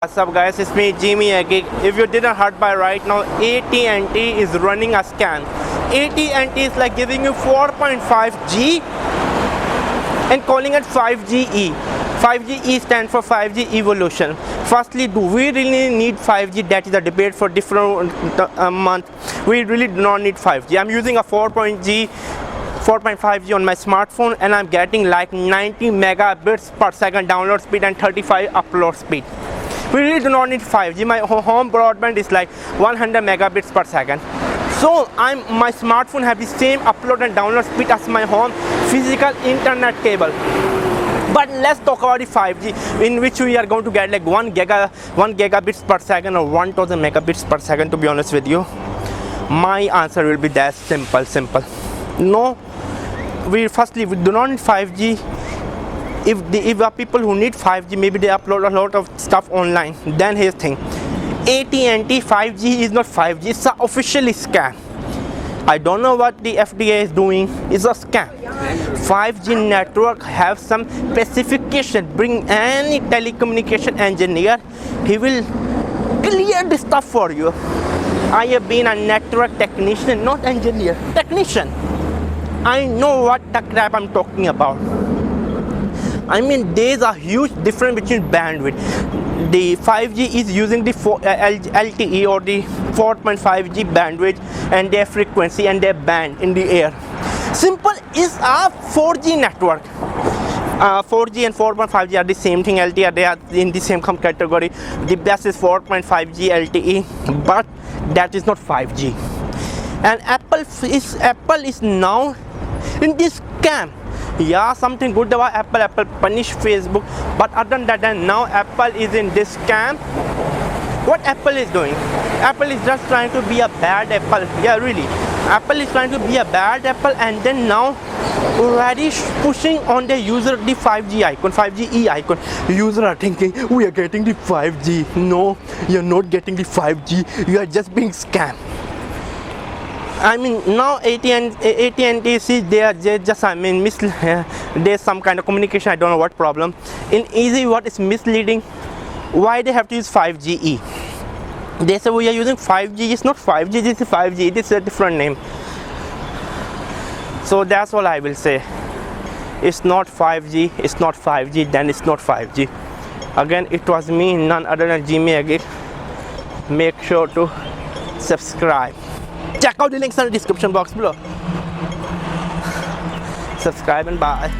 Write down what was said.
What's up guys, it's me Geek. If you didn't heard by right now, AT&T is running a scam. AT&T is like giving you 4.5G and calling it 5GE. 5GE stands for 5G evolution. Firstly, do we really need 5G? That is a debate for different month. We really do not need 5G. I'm using a 4.5G on my smartphone and I'm getting like 90 megabits per second download speed and 35 upload speed. We really do not need 5G. My home broadband is like 100 megabits per second. So my smartphone have the same upload and download speed as my home physical internet cable. But let's talk about the 5G, in which we are going to get like 1 gigabits per second or 1000 megabits per second. To be honest with you, my answer will be that simple. No, we do not need 5G. If the people who need 5G, maybe they upload a lot of stuff online. Then here's the thing, AT&T 5G is not 5G, it's an official scam. I don't know what the FDA is doing, it's a scam. 5G network have some specification. Bring any telecommunication engineer, he will clear this stuff for you. I have been a network technician, not engineer, technician. I know what the crap I'm talking about. I mean, there's a huge difference between bandwidth. The 5G is using the LTE or the 4.5G bandwidth and their frequency and their band in the air. Simple is a 4G network. 4G and 4.5G are the same thing. LTE, they are in the same category. The best is 4.5G LTE, but that is not 5G. And Apple is now in this scam. Yeah, something good about Apple punished Facebook, but other than that, now Apple is in this scam. What Apple is doing? Apple is just trying to be a bad Apple. Yeah, really, Apple is trying to be a bad Apple, and then now already pushing on the user the 5G icon, 5GE icon. User are thinking we are getting the 5G. No, you're not getting the 5G. You are just being scammed. I mean, now AT&T see they are just there's some kind of communication. I don't know what problem. In easy, what is misleading? Why they have to use 5GE? They say we are using 5G. It's not 5G. This is 5G. This is a different name. So that's all I will say. It's not 5G. It's not 5G. Then it's not 5G. Again, it was me, none other than Geek. Make sure to subscribe. Check out the links in the description box below. Subscribe and bye.